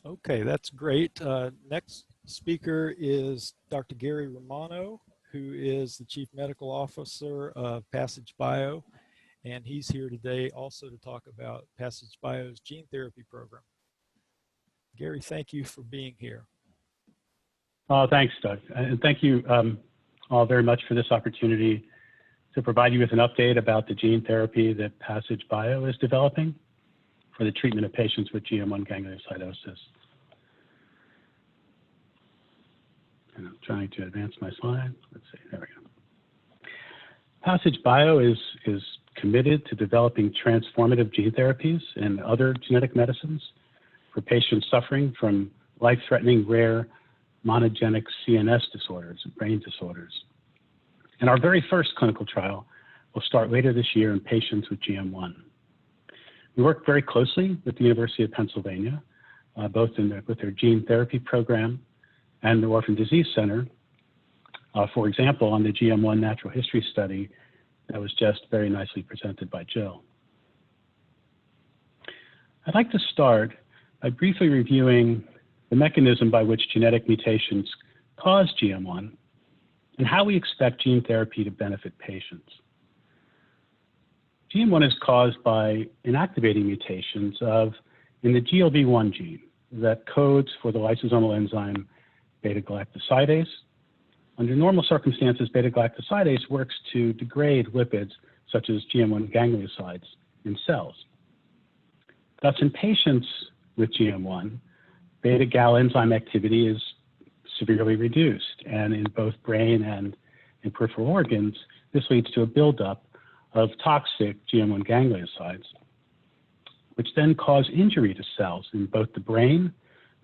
Okay, that's great. Next speaker is Dr. Gary Romano, who is the Chief Medical Officer of Passage Bio, and he's here today also to talk about Passage Bio's gene therapy program. Gary, thank you for being here. Thanks, Doug, and thank you all very much for this opportunity to provide you with an update about the gene therapy that Passage Bio is developing for the treatment of patients with GM1 gangliosidosis. And I'm trying to advance my slide. Let's see, there we go. Passage Bio is committed to developing transformative gene therapies and other genetic medicines for patients suffering from life-threatening rare monogenic CNS disorders, brain disorders. And our very first clinical trial will start later this year in patients with GM1. We work very closely with the University of Pennsylvania, both with their gene therapy program and the Orphan Disease Center, for example, on the GM1 natural history study that was just very nicely presented by Jill. I'd like to start by briefly reviewing the mechanism by which genetic mutations cause GM1 and how we expect gene therapy to benefit patients. GM1 is caused by inactivating mutations in the GLB1 gene that codes for the lysosomal enzyme beta-galactosidase. Under normal circumstances, beta-galactosidase works to degrade lipids such as GM1 gangliosides in cells. Thus, in patients with GM1, beta-gal enzyme activity is severely reduced, and in both brain and in peripheral organs, this leads to a buildup of toxic GM1 gangliosides, which then cause injury to cells in both the brain,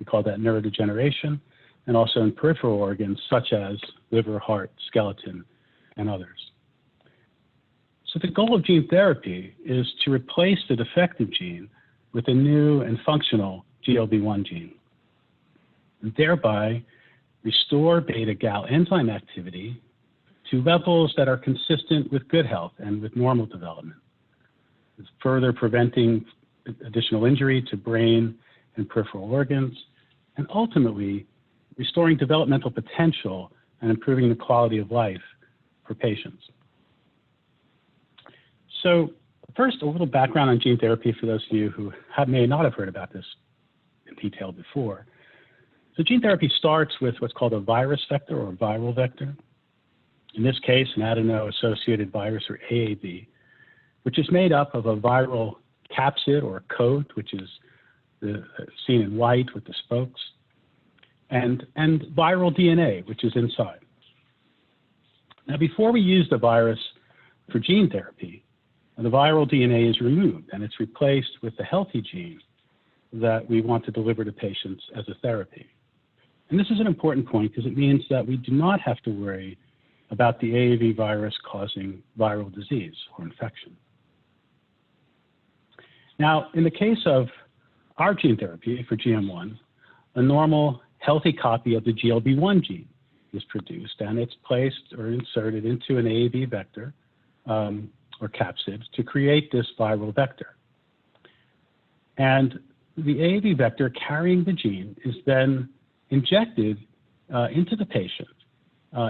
we call that neurodegeneration, and also in peripheral organs such as liver, heart, skeleton, and others. So the goal of gene therapy is to replace the defective gene with a new and functional GLB1 gene, and thereby restore beta-gal enzyme activity to levels that are consistent with good health and with normal development, further preventing additional injury to brain and peripheral organs, and ultimately restoring developmental potential and improving the quality of life for patients. So first, a little background on gene therapy for those of you who may not have heard about this in detail before. So gene therapy starts with what's called a virus vector or viral vector. In this case, an adeno-associated virus, or AAV, which is made up of a viral capsid or coat, which is seen in white with the spokes, and viral DNA, which is inside. Now, before we use the virus for gene therapy, the viral DNA is removed and it's replaced with the healthy gene that we want to deliver to patients as a therapy. And this is an important point because it means that we do not have to worry about the AAV virus causing viral disease or infection. Now, in the case of our gene therapy for GM1, a normal healthy copy of the GLB1 gene is produced, and it's placed or inserted into an AAV vector or capsid to create this viral vector. And the AAV vector carrying the gene is then injected into the patient,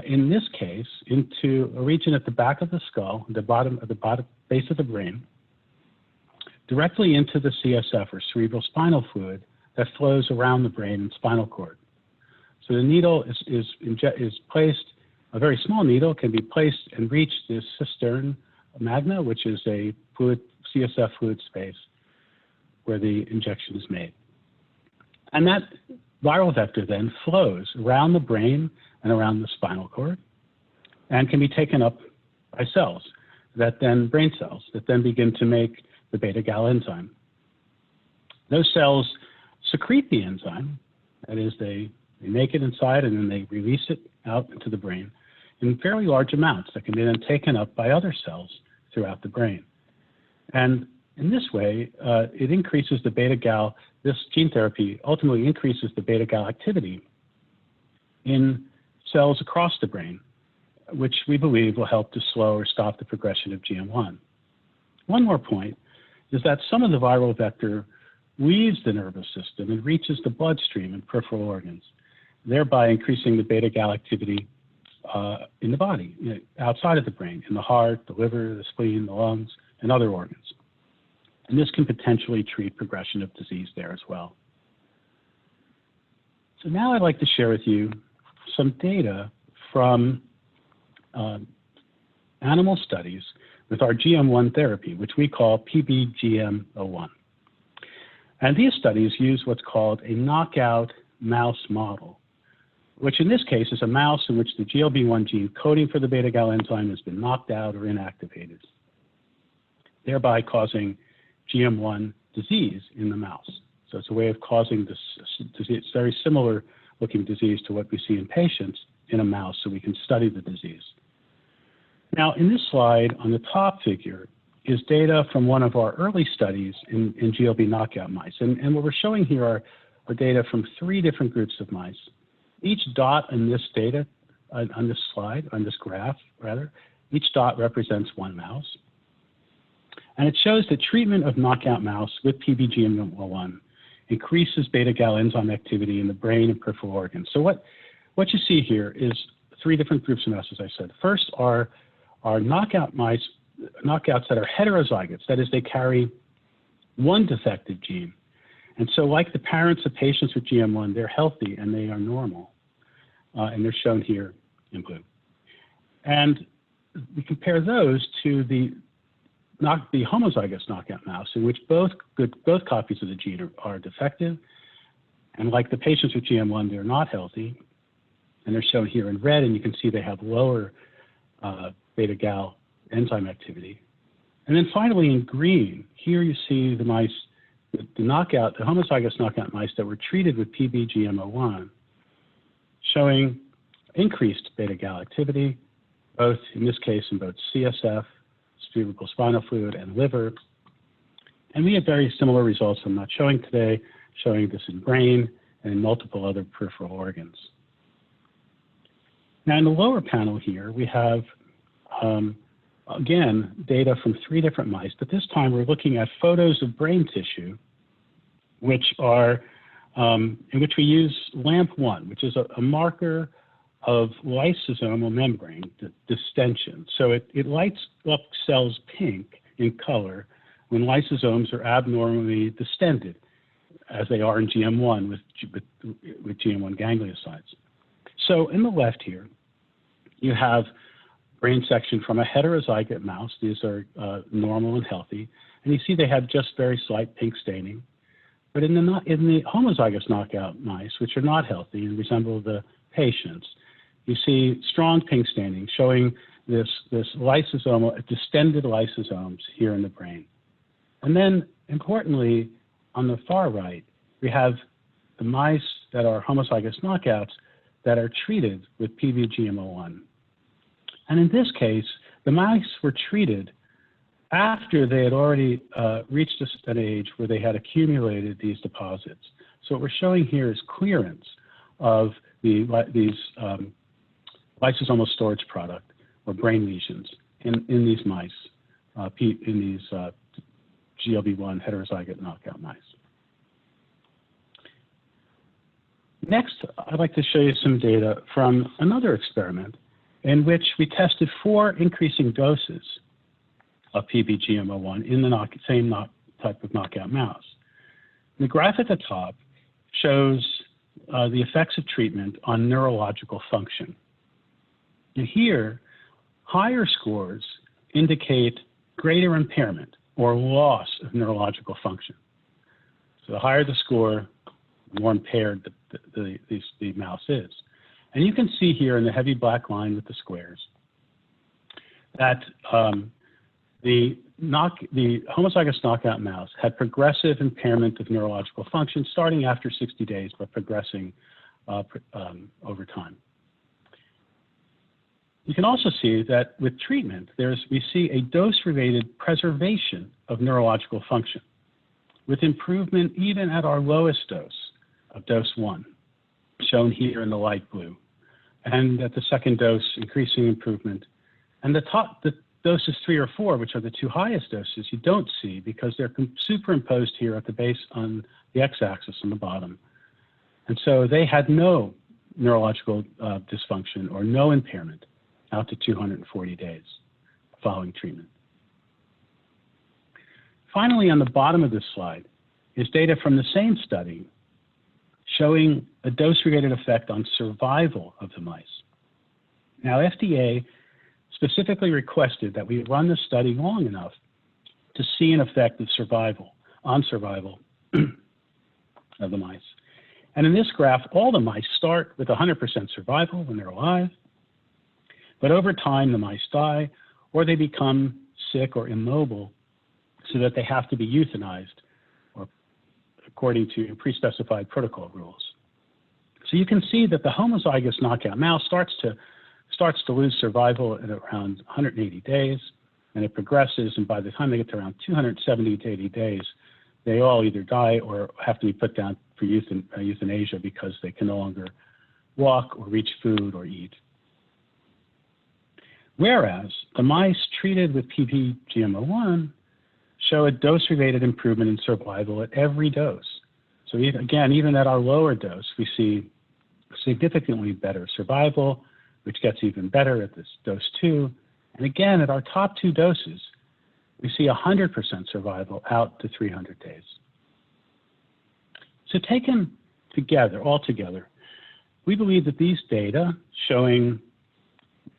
in this case, into a region at the back of the skull, the bottom base of the brain, directly into the CSF or cerebral spinal fluid that flows around the brain and spinal cord. So the needle is placed, a very small needle can be placed and reach this cistern magna, which is a CSF fluid space where the injection is made. And that viral vector then flows around the brain and around the spinal cord and can be taken up by cells, brain cells, that then begin to make the beta-gal enzyme. Those cells secrete the enzyme, that is, they make it inside and then they release it out into the brain in fairly large amounts that can be then taken up by other cells throughout the brain. And in this way, it increases the beta-gal, this gene therapy ultimately increases the beta-gal activity in cells across the brain, which we believe will help to slow or stop the progression of GM1. One more point is that some of the viral vector leaves the nervous system and reaches the bloodstream and peripheral organs, thereby increasing the beta-gal activity in the body, outside of the brain, in the heart, the liver, the spleen, the lungs, and other organs. And this can potentially treat progression of disease there as well. So now I'd like to share with you some data from animal studies with our GM1 therapy, which we call PBGM01. And these studies use what's called a knockout mouse model, which in this case is a mouse in which the GLB1 gene coding for the beta-gal enzyme has been knocked out or inactivated, thereby causing GM1 disease in the mouse. So it's a way of causing this disease, very similar looking disease to what we see in patients in a mouse, so we can study the disease. Now, in this slide, on the top figure, is data from one of our early studies in GLB knockout mice. And what we're showing here are data from 3 different groups of mice. Each dot in this data, on this slide, on this graph, rather, each dot represents one mouse. And it shows that treatment of knockout mouse with PBGM01 increases beta-gal enzyme activity in the brain and peripheral organs. So what you see here is 3 different groups of mice, as I said. First are knockout mice, knockouts that are heterozygous, that is, they carry one defective gene. And so like the parents of patients with GM1, they're healthy and they are normal. And they're shown here in blue. And we compare those to the homozygous knockout mouse, in which both copies of the gene are defective. And like the patients with GM1, they're not healthy. And they're shown here in red, and you can see they have lower beta-gal enzyme activity. And then finally in green, here you see the mice, the homozygous knockout mice that were treated with PBGM01, showing increased beta-gal activity, both in this case in both CSF, cerebrospinal fluid, and liver. And we had very similar results I'm not showing today, showing this in brain and in multiple other peripheral organs. Now in the lower panel here, we have, again, data from 3 different mice, but this time we're looking at photos of brain tissue, which are, in which we use LAMP1, which is a marker of lysosomal membrane distension. So it lights up cells pink in color when lysosomes are abnormally distended, as they are in GM1 with GM1 gangliosides. So in the left here, you have brain section from a heterozygote mouse. These are normal and healthy. And you see they have just very slight pink staining. But in the homozygous knockout mice, which are not healthy and resemble the patients, you see strong pink staining showing this lysosomal, distended lysosomes here in the brain. And then, importantly, on the far right, we have the mice that are homozygous knockouts that are treated with PBGM01. And in this case, the mice were treated after they had already reached an age where they had accumulated these deposits. So what we're showing here is clearance of these lysosomal storage product or brain lesions in these mice, in these GLB1 heterozygote knockout mice. Next, I'd like to show you some data from another experiment in which we tested 4 increasing doses of PBGM01 in the same type of knockout mouse. The graph at the top shows the effects of treatment on neurological function. And here, higher scores indicate greater impairment or loss of neurological function. So the higher the score, the more impaired the mouse is. And you can see here in the heavy black line with the squares that the homozygous knockout mouse had progressive impairment of neurological function starting after 60 days, but progressing over time. You can also see that with treatment, we see a dose-related preservation of neurological function, with improvement even at our lowest dose of dose 1, shown here in the light blue, and at the second dose, increasing improvement. And the doses 3 or 4, which are the two highest doses, you don't see because they're superimposed here at the base on the x-axis on the bottom. And so they had no neurological dysfunction or no impairment out to 240 days following treatment. Finally, on the bottom of this slide is data from the same study showing a dose-related effect on survival of the mice. Now, FDA specifically requested that we run the study long enough to see an effect of survival of the mice. And in this graph, all the mice start with 100% survival when they're alive, but over time the mice die or they become sick or immobile so that they have to be euthanized or according to pre-specified protocol rules. So you can see that the homozygous knockout mouse starts to lose survival at around 180 days, and it progresses, and by the time they get to around 270 to 80 days, they all either die or have to be put down for euthanasia because they can no longer walk or reach food or eat. Whereas the mice treated with PBGM01 show a dose-related improvement in survival at every dose. So even at our lower dose, we see significantly better survival, which gets even better at this dose 2. And again, at our top 2 doses, we see 100% survival out to 300 days. So taken together, altogether, we believe that these data showing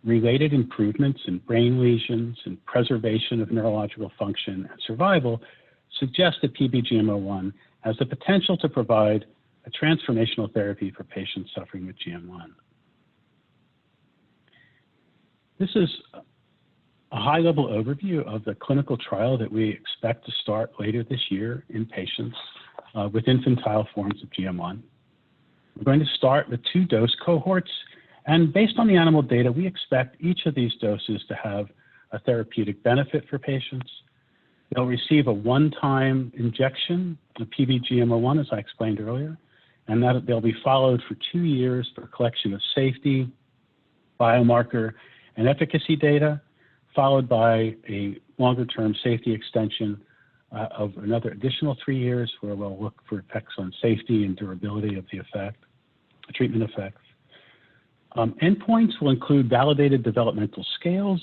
related improvements in brain lesions and preservation of neurological function and survival suggest that PBGM01 has the potential to provide a transformational therapy for patients suffering with GM1. This is a high-level overview of the clinical trial that we expect to start later this year in patients with infantile forms of GM1. We're going to start with 2 dose cohorts, and based on the animal data, we expect each of these doses to have a therapeutic benefit for patients. They'll receive a one-time injection of PBGM01, as I explained earlier, and that they'll be followed for 2 years for collection of safety, biomarker, and efficacy data, followed by a longer-term safety extension of another additional 3 years where we'll look for effects on safety and durability of the treatment effects. Endpoints will include validated developmental scales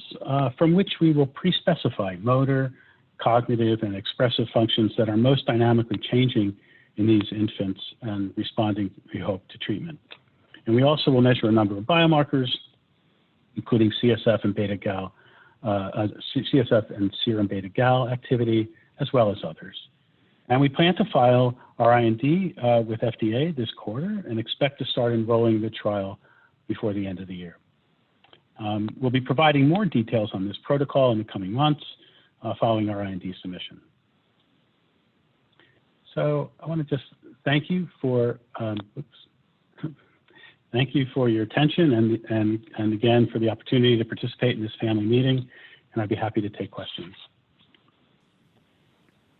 from which we will pre-specify motor, cognitive, and expressive functions that are most dynamically changing in these infants and responding, we hope, to treatment. And we also will measure a number of biomarkers, including CSF and Betagal, CSF and serum Betagal activity, as well as others. And we plan to file our IND with FDA this quarter and expect to start enrolling the trial before the end of the year. We'll be providing more details on this protocol in the coming months following our IND submission. So I want to just thank you for thank you for your attention and again for the opportunity to participate in this family meeting, and I'd be happy to take questions.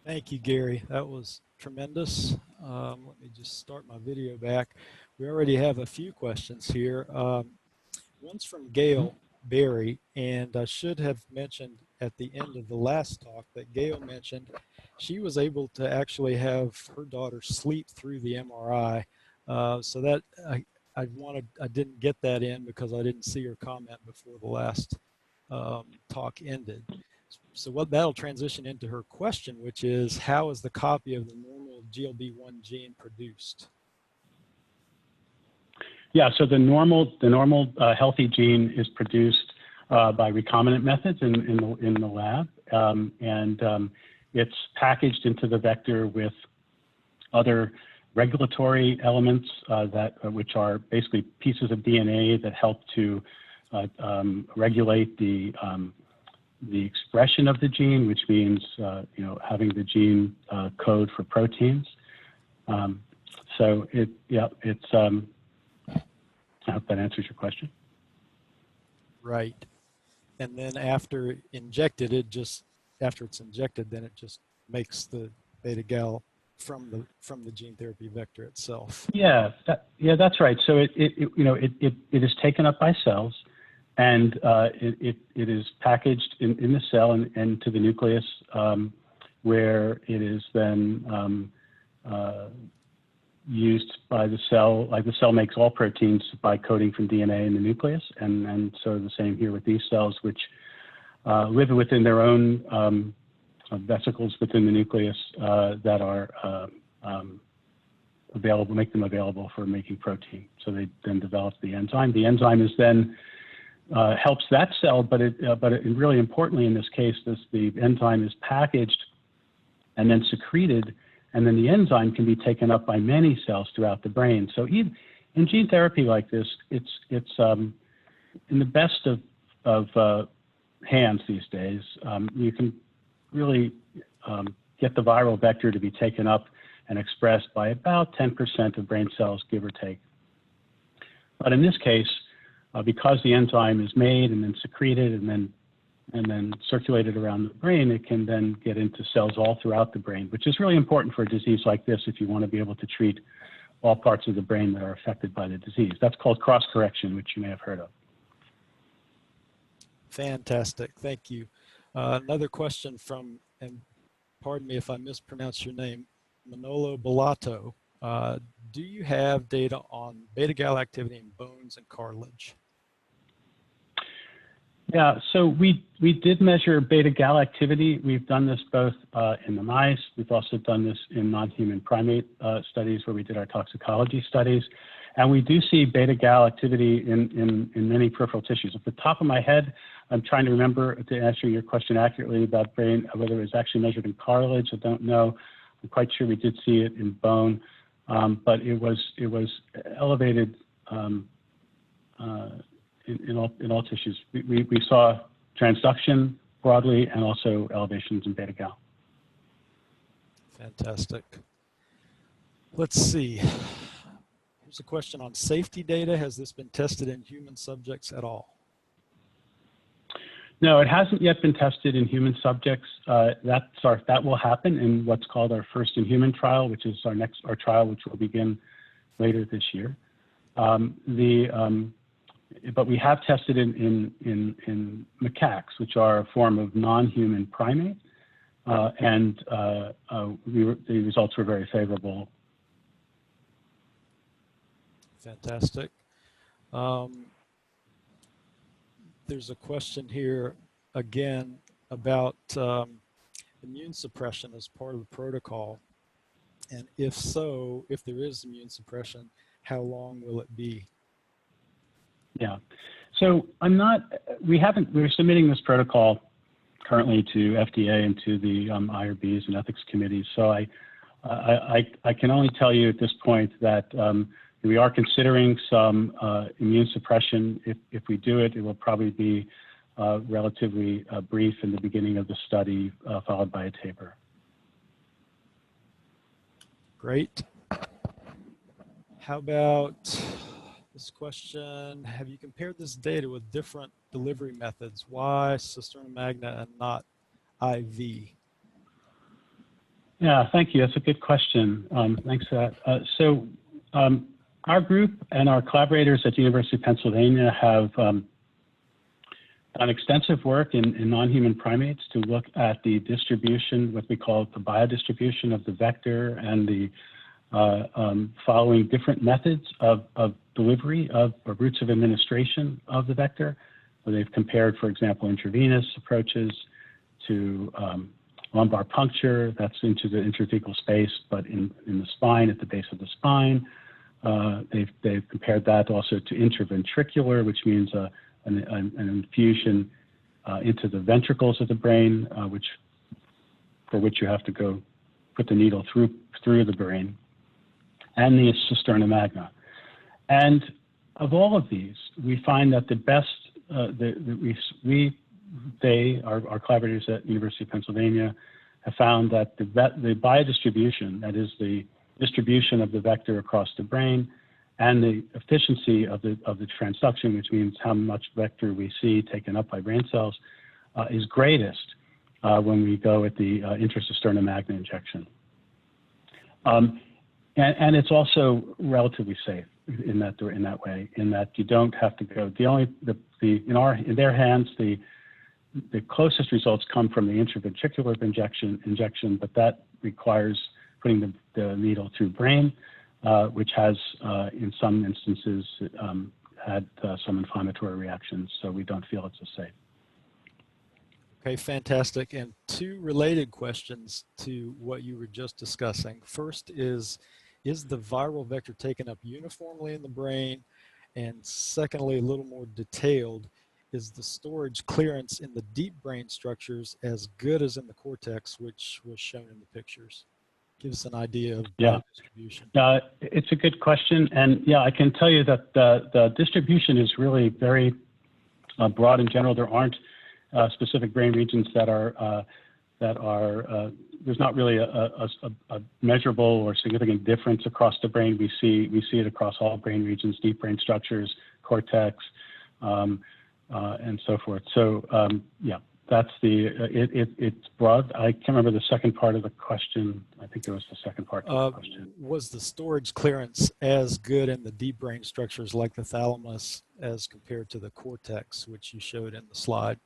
Thank you, Gary. That was tremendous. Let me just start my video back. We already have a few questions here. One's from Gail Berry, and I should have mentioned at the end of the last talk that Gail mentioned she was able to actually have her daughter sleep through the MRI. So that I didn't get that in because I didn't see her comment before the last talk ended. So that'll transition into her question, which is, how is the copy of the normal GLB1 gene produced? Yeah, so the normal healthy gene is produced by recombinant methods in the lab, and it's packaged into the vector with other regulatory elements which are basically pieces of DNA that help to regulate the expression of the gene, which means having the gene code for proteins. So I hope that answers your question. Right, and then after it's injected, then it just makes the Betagal from the gene therapy vector itself. Yeah, that's right. So it is taken up by cells, and it is packaged in the cell and to the nucleus, where it is then used by the cell. Like the cell makes all proteins by coding from DNA in the nucleus, and so the same here with these cells, which live within their own vesicles within the nucleus that are available, make them available for making protein. So they then develop the enzyme. The enzyme is then helps that cell, but really importantly in this case, the enzyme is packaged and then secreted, and then the enzyme can be taken up by many cells throughout the brain. So even in gene therapy like this, it's in the best of hands these days. You can really get the viral vector to be taken up and expressed by about 10% of brain cells, give or take. But in this case, because the enzyme is made and then secreted and then circulated around the brain, it can then get into cells all throughout the brain, which is really important for a disease like this if you want to be able to treat all parts of the brain that are affected by the disease. That's called cross-correction, which you may have heard of. Fantastic, thank you. Another question from, and pardon me if I mispronounce your name, Manolo Bellato. Do you have data on Betagal activity in bones and cartilage? Yeah, so we did measure Betagal activity. We've done this both in the mice. We've also done this in non-human primate studies where we did our toxicology studies. And we do see Betagal activity in many peripheral tissues. At the top of my head, I'm trying to remember to answer your question accurately about brain, whether it was actually measured in cartilage. I don't know. I'm quite sure we did see it in bone, but it was elevated in all tissues. We saw transduction broadly and also elevations in Betagal. Fantastic. Let's see. Here's a question on safety data. Has this been tested in human subjects at all? No, it hasn't yet been tested in human subjects. That will happen in what's called our first in human trial, which is our trial, which will begin later this year. But we have tested in macaques, which are a form of non-human primate, and the results were very favorable. Fantastic. There's a question here again about immune suppression as part of the protocol, and if so, if there is immune suppression, how long will it be? Yeah, so we're submitting this protocol currently to FDA and to the IRBs and ethics committees. So I can only tell you at this point that we are considering some immune suppression. If we do it, it will probably be relatively brief in the beginning of the study, followed by a taper. Great. How about this question? Have you compared this data with different delivery methods? Why cisterna magna and not IV? Yeah, thank you. That's a good question. Thanks for that. Our group and our collaborators at the University of Pennsylvania have done extensive work in non-human primates to look at the distribution, what we call the biodistribution of the vector, and the following different methods of delivery or routes of administration of the vector. So they've compared, for example, intravenous approaches to lumbar puncture, that's into the intrathecal space, but in the spine, at the base of the spine. They've compared that also to intraventricular, which means an infusion into the ventricles of the brain, for which you have to go put the needle through the brain, and the cisterna magna. And of all of these, we find that the best, our collaborators at the University of Pennsylvania have found that the biodistribution, that is the distribution of the vector across the brain, and the efficiency of the transduction, which means how much vector we see taken up by brain cells, is greatest when we go with the intracisterna magna injection. And it's also relatively safe. in that way, in that you don't have to go. In their hands, the closest results come from the intravesicular injection, but that requires putting the needle through brain, which has, in some instances, had some inflammatory reactions, so we don't feel it's safe. Okay, fantastic. And two related questions to what you were just discussing. First is the viral vector taken up uniformly in the brain? And secondly, a little more detailed, is the storage clearance in the deep brain structures as good as in the cortex, which was shown in the pictures? Give us an idea of biodistribution. It's a good question. And yeah, I can tell you that the distribution is really very broad in general. There aren't specific brain regions that are there's not really a measurable or significant difference across the brain. We see it across all brain regions, deep brain structures, cortex, and so forth. So yeah, that's it's broad. I can't remember the second part of the question. I think there was the second part of the question. Was the storage clearance as good in the deep brain structures like the thalamus as compared to the cortex, which you showed in the slide?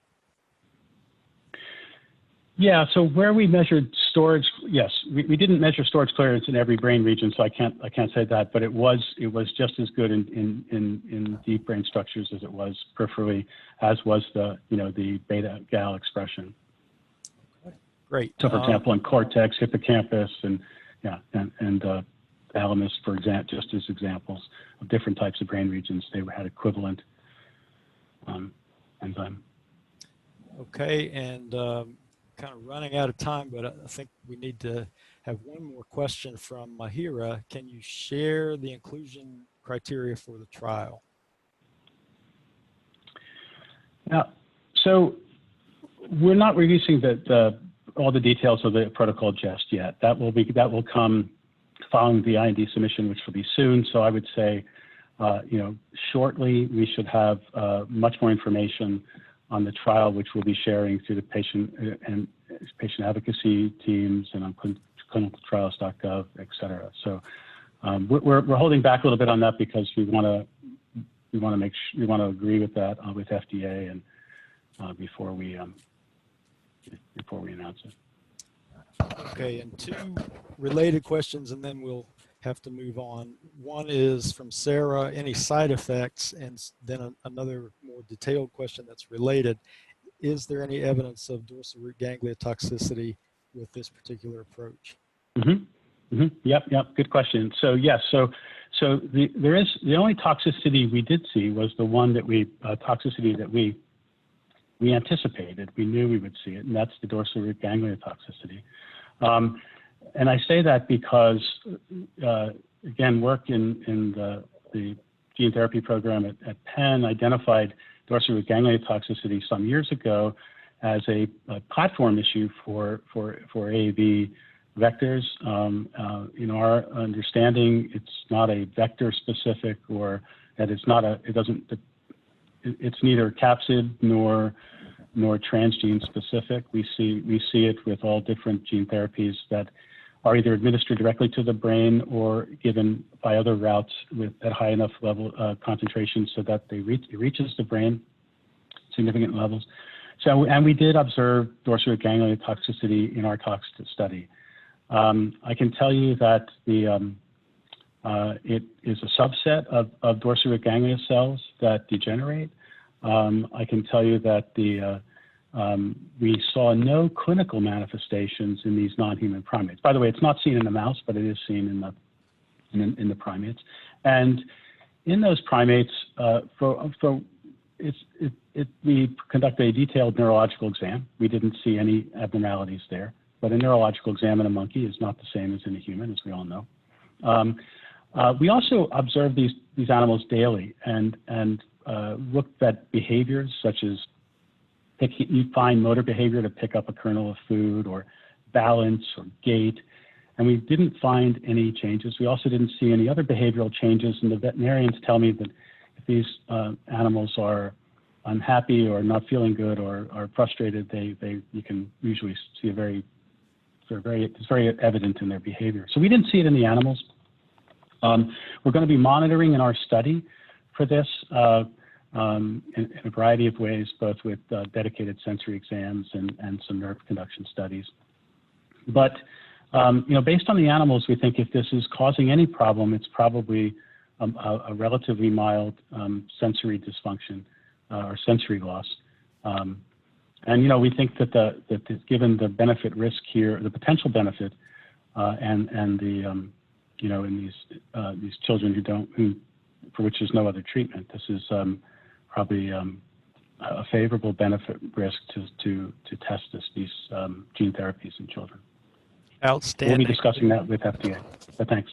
Yeah, so where we measured storage, yes, we didn't measure storage clearance in every brain region, so I can't say that, but it was just as good in deep brain structures as it was peripherally, as was the Betagal expression. Okay, great. So for example, in cortex, hippocampus, and thalamus, for example, just as examples of different types of brain regions, they had equivalent enzyme. Okay, and kind of running out of time, but I think we need to have one more question from Mahira. Can you share the inclusion criteria for the trial? Yeah, so we're not releasing all the details of the protocol just yet. That will come following the IND submission, which will be soon. So I would say, shortly we should have much more information on the trial, which we'll be sharing through the patient advocacy teams and on clinicaltrials.gov, et cetera. So we're holding back a little bit on that because we want to agree with that with FDA and before we announce it. Okay, and two related questions, and then we'll have to move on. One is from Sarah, any side effects? And then another more detailed question that's related. Is there any evidence of dorsal root ganglia toxicity with this particular approach? Yep, good question. So yes, so the only toxicity we did see was the one that toxicity that we anticipated. We knew we would see it, and that's the dorsal root ganglia toxicity. And I say that because, again, work in the gene therapy program at Penn identified dorsal root ganglia toxicity some years ago as a platform issue for AAV vectors. In our understanding, it's not a vector specific, or that it's neither capsid nor transgene specific. We see it with all different gene therapies that are either administered directly to the brain or given by other routes at high enough level concentration so that it reaches the brain significant levels. So, and we did observe dorsal root ganglia toxicity in our tox study. I can tell you that it is a subset of dorsal root ganglia cells that degenerate. I can tell you that we saw no clinical manifestations in these non-human primates. By the way, it's not seen in the mouse, but it is seen in the primates. And in those primates, we conducted a detailed neurological exam. We didn't see any abnormalities there, but a neurological exam in a monkey is not the same as in a human, as we all know. We also observed these animals daily and looked at behaviors such as fine motor behavior to pick up a kernel of food, or balance, or gait, and we didn't find any changes. We also didn't see any other behavioral changes, and the veterinarians tell me that if these animals are unhappy or not feeling good or are frustrated, you can usually see it's very evident in their behavior. So we didn't see it in the animals. We're going to be monitoring in our study for this in a variety of ways, both with dedicated sensory exams and some nerve conduction studies. But based on the animals, we think if this is causing any problem, it's probably a relatively mild sensory dysfunction or sensory loss. And we think that given the benefit risk here, the potential benefit, and the in these children for which there's no other treatment, this is probably a favorable benefit risk to test these gene therapies in children. Outstanding. We'll be discussing that with FDA. But thanks.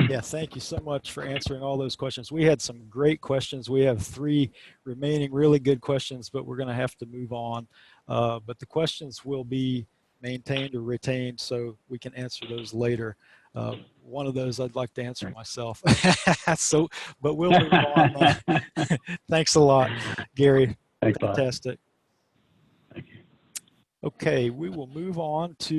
Yeah, thank you so much for answering all those questions. We had some great questions. We have 3 remaining really good questions, but we're going to have to move on. But the questions will be maintained or retained so we can answer those later. One of those I'd like to answer myself. But we'll move on. Thanks a lot, Gary. Thanks a lot. Fantastic. Thank you. Okay, we will move on to